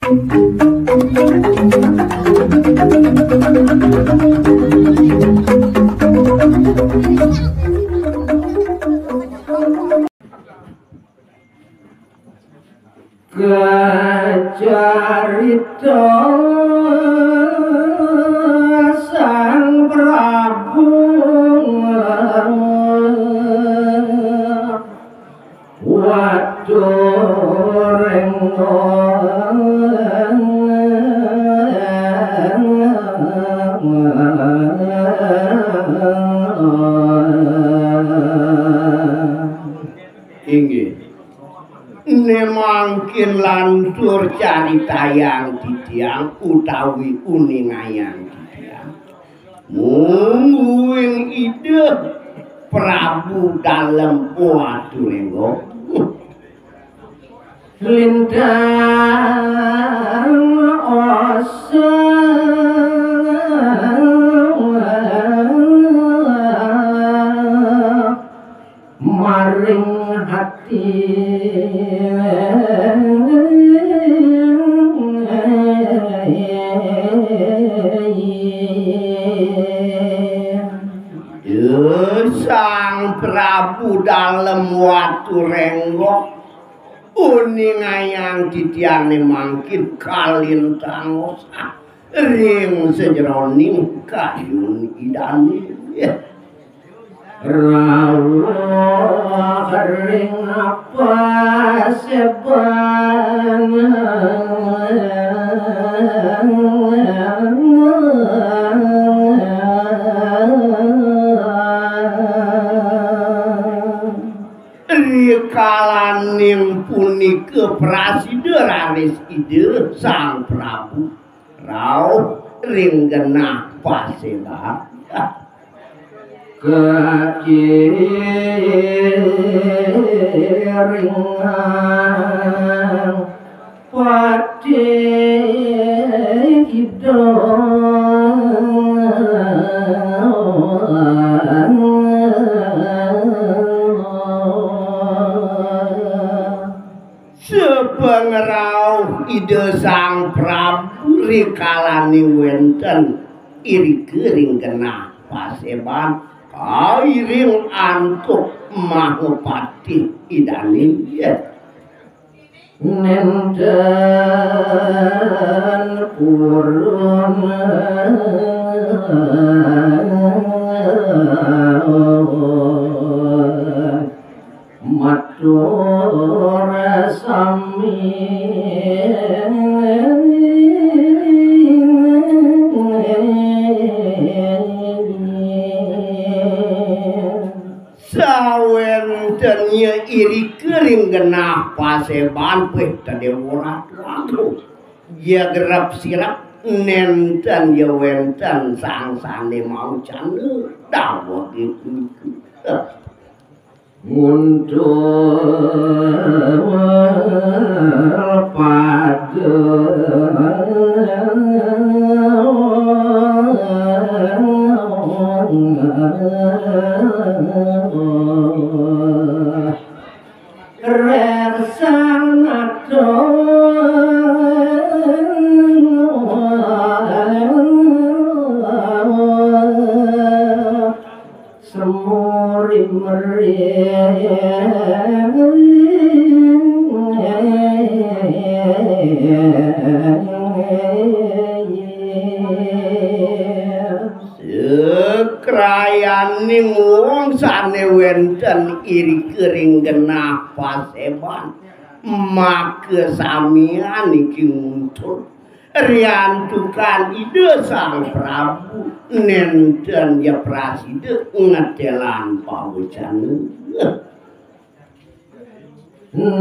Kacarita Sang Prabu Wadurengo inggih nemangkin lantur caritayang didiang utawi uningayang didiang mungguing ide Prabu dalem Wadurengo lintang osa maring hati Sang Prabu dalem Wadurengo uningayang didiane mangkin kalintang osa ring sejroning kayun idane rawuh ring apa seban rikalaning punika prasida raris ide Sang Prabu rauh ring genah paseban kakiringan pati sepengerau ide Sang Prabu rikalani wenten iri kering genah paseban kairing antuk Mahapati idane nenten purun matur sami sawenten iri kering genah paseban peh tadi ora lagu ya gerap sirap nenten ya wenten sangsane mau candu dawuh iku mundur pada krayaning wong sane wenten iri kering genah paseban make samian iki muncul riantukan ide Sang Prabu nenten ya prasida ngedelan pawujan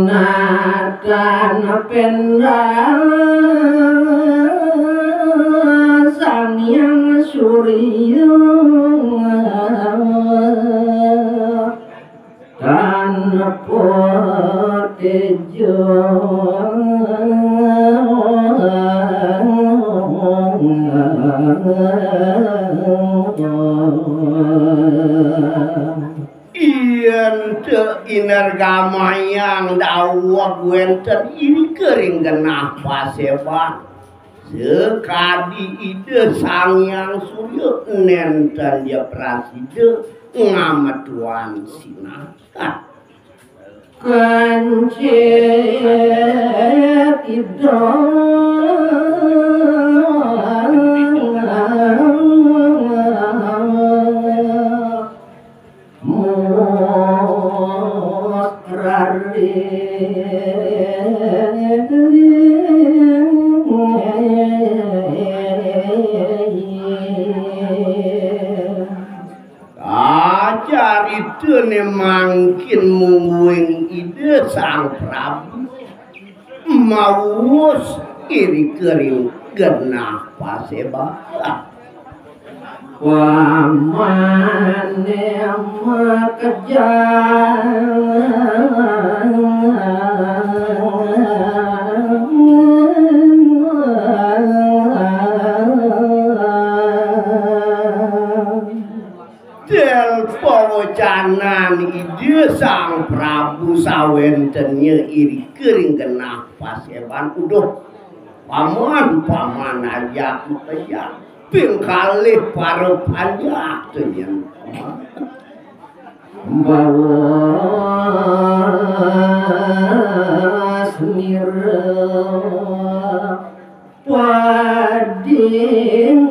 natan pendang Sang Hyang Surya tanpa tejo yen te sinergamayang dawah wenten ini kering genah paseban sekadi ide sangyang surya nenten ya prasida ngamatuan sinakat kancet ajar itu mangkin mungguing ide sang Prabu maus iri kering genah pasebahan waman yang del pawacanan ide sang Prabu sawentennya iri kering genah paseban udah paman aja ya pingkalih para panjak tenyen bawa semira wading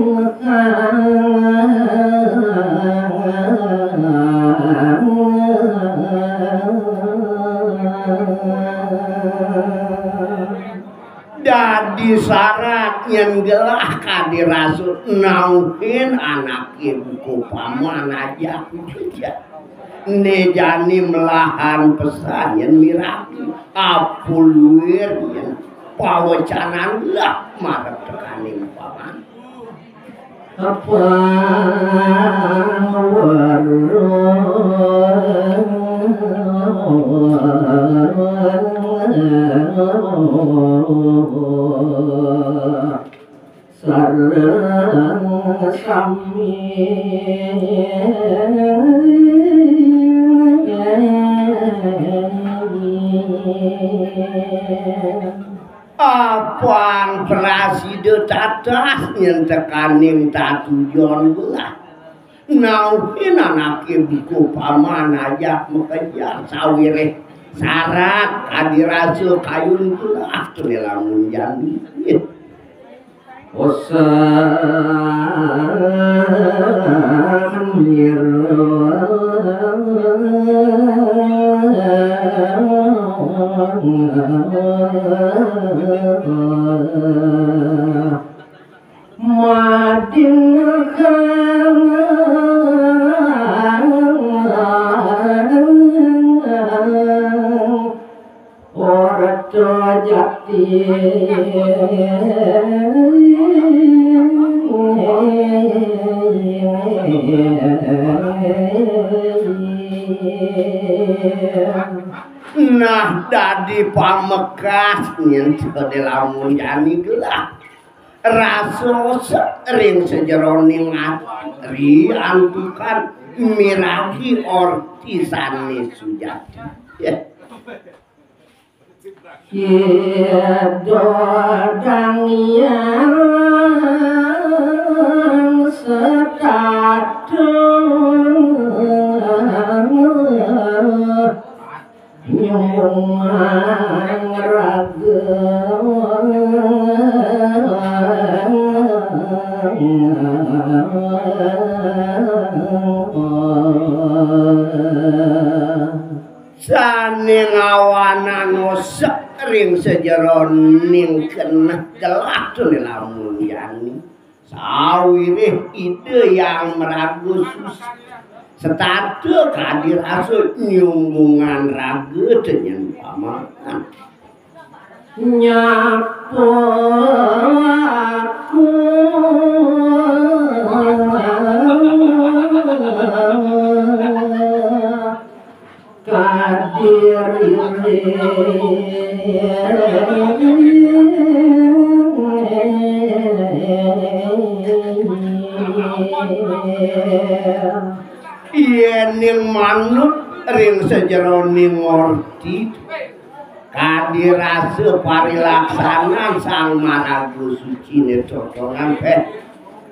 dadi syarat yang gelah kadirasut nauhin anak ibuku paman aja nejani melahan pesan yang miraki apuluir yang pawacanan lah marah tekaning paman apa sareng sami apang prasida tatas yang tekaning tatujon belah nauhin anak ibuku paman aja mekejar sawireh syarat kadirasul kayun belah tuh lamun jadi nah dadi pamekas yang di lamun jani gelah raso sering sejeroning ri antukan miraki ortisane sujati dodang yang nyumbang saning awanan sering sejeroning kena kelakun lamun yani sawirih ide yang meragu susah setatu kadir asut nyumbungan ragu dengan paman nyapo aku kadir yen manut ring sejeroning ngorti kadirase parilaksanan sang maragu suci ne cocongan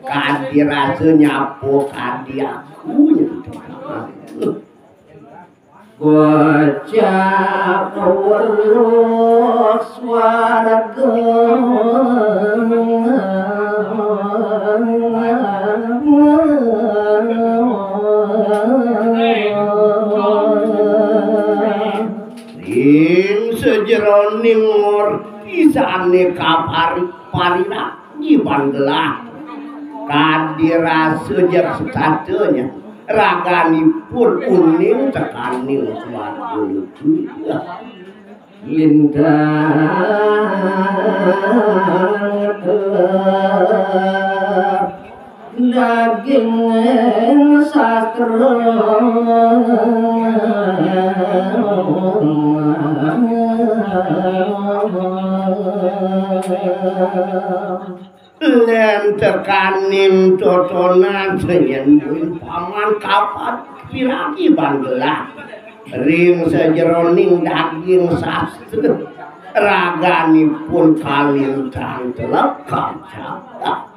kadirase nyapo kadiaku Wajah warlos warga ing sejeroning ortisane kapari parina ibanglah kadirase jak sadenya raganipun uning tekaning swarga lucu lintang daging sastra len tekaning totonan senyen paman kapat piraki banggelah ring sejeroning daging sastra raganipun kalintang telekam cakap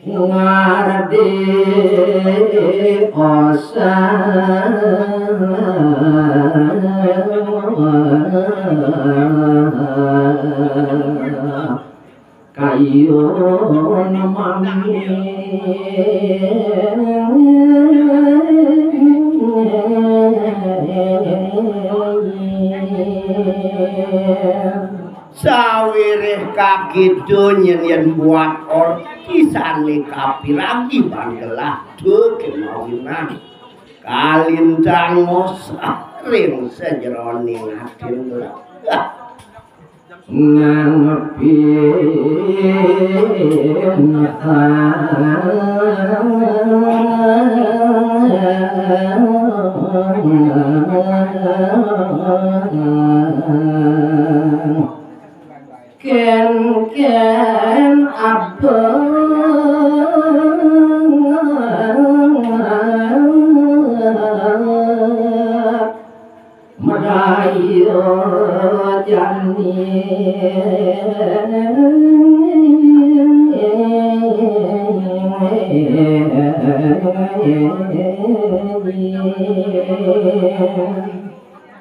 ngardi kayon mami sawireh kaki donyen yen buat ortisane kapiragi banggelah kemawinan kalintang mosa ring sejeroning atin ken abang merayu jani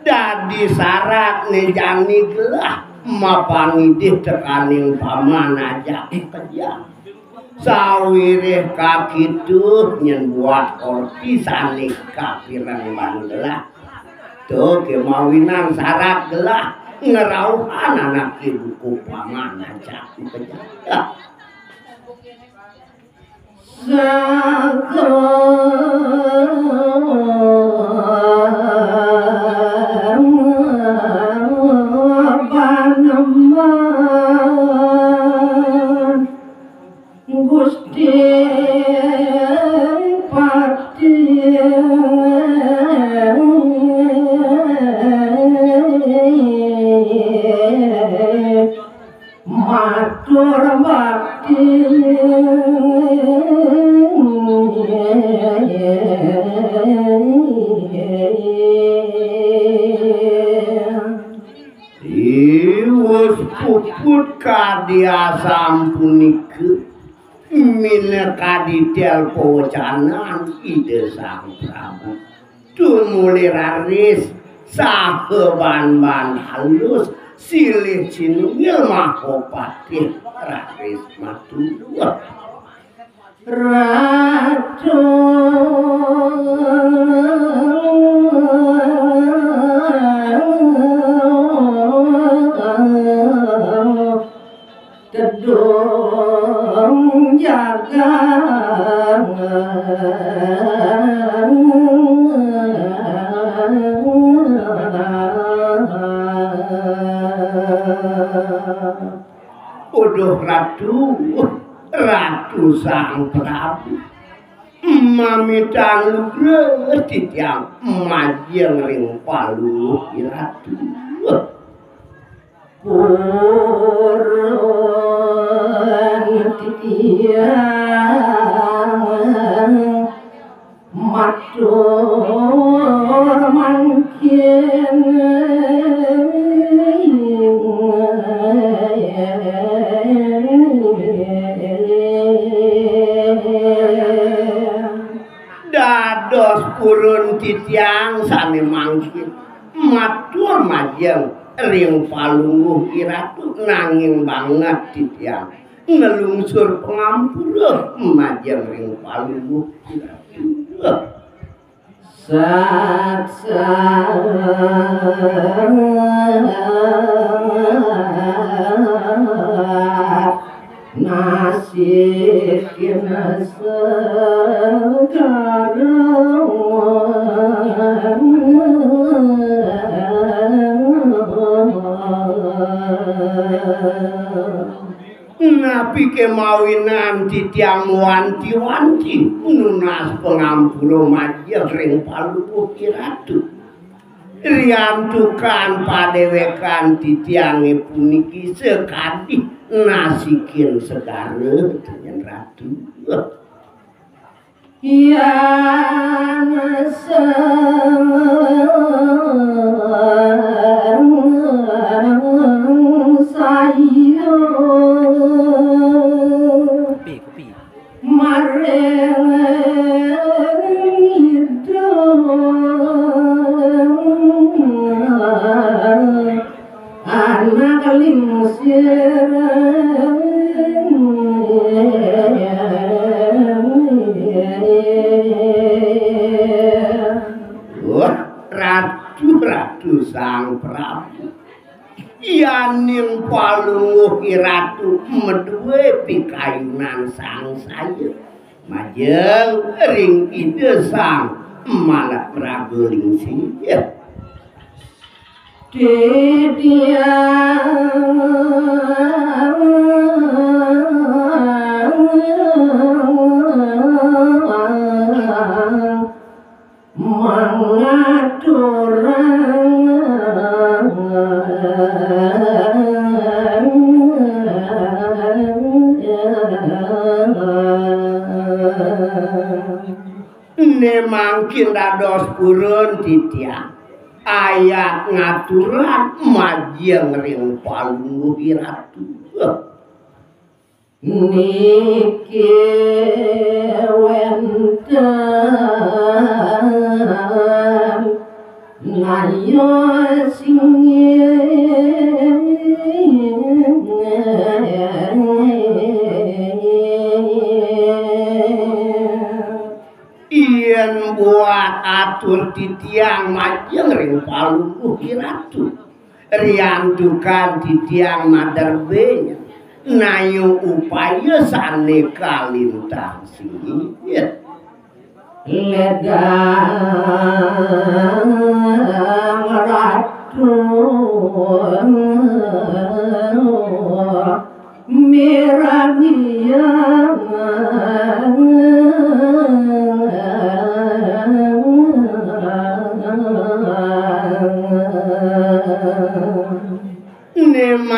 dadi syarat nih jani gelah mapangidih tekaning paman aja kerja sawireh kakitu nyen buat ortisane kapiran banggelah tuh kemawinan syarat gelah ngerauhan anak ibuku paman aja kerja Gusti Pati matur bakti iwus puput kadia sampunike mineka detail pewacanan ide sang Prabu tumuli raris sakeban-ban halus silih cinungil mahopati raris matudua ratu tedung jaga uduh ratu sang Prabu mamitang gretit yang majeng ring palu ratu purun titiang matur purun titiang sane mangkin matur majeng ring palungguh iratu nanging banget titiang ngelungsur pengampura majeng ring palungguh iratu saksa nasib kena napi kemawinan titiang wanti-wanti nunas pengampura majeng ring palungguh iratu riantukan padewekan titiange puniki sekadi nasikin segara dengan ratu yang saya mareng anak lingsir ratu sang prabu yaning palungguh iratu medue pikayunan sang saya majeng ring ide sang malah prabu lingsing mangkin dados purun titiang ayat ngaturan majeng ring palungguh iratu niki wenten ngayo yen buat atur titiang majeng ring palungguh iratu riantukan titiang madarbenya nayo upaya sane kalintang singit ledang ratu mirania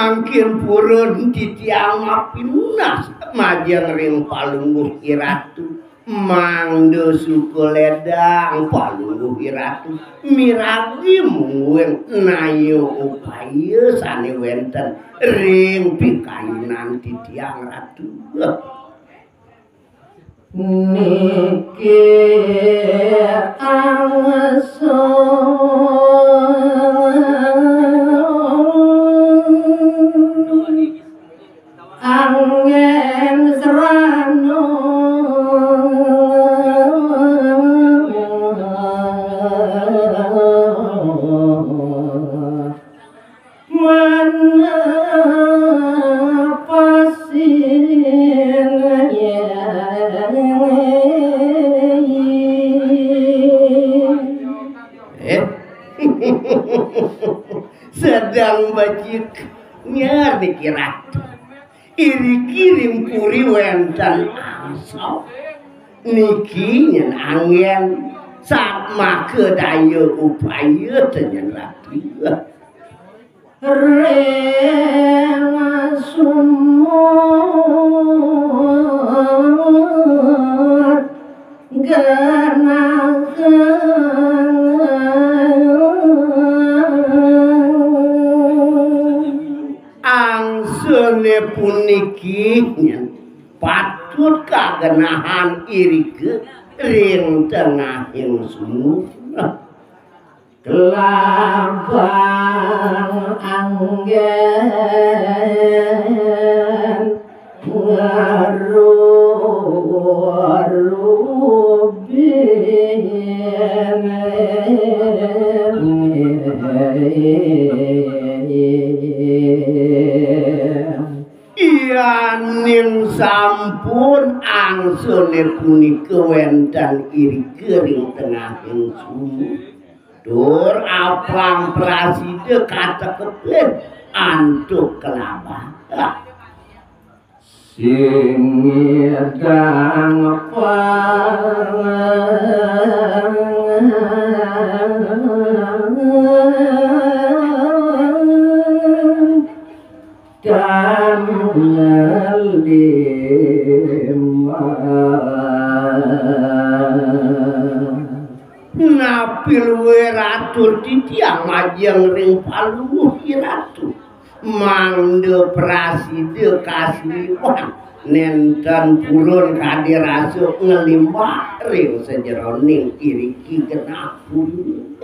mangkin purun titiang mapinunas majeng ring palungguh iratu mangdo suku ledang palungguh iratu miragi mungguing nayo upaya sane wenten ring pikayunan titiang ratu niki angso angin serano mana sedang bajik nyar dikirat iri kirim puri wenten angso niki nyen angin sama kedaya upaya tenyen ratu rela sumur angsune puniki patut kagenahan irike ring tengahing sumur kelabang anggen Yaning sampun angsune punika wonten iri kering tengahing sumur. Dur abang prasida katekepin antuk kelabang. sing ngedang dan napil we ratu titiang majeng ring paluh ratu mangde prasida kasliwan nenten purun kadirasuk ngelimbah ring sejeroning iriki genah puluh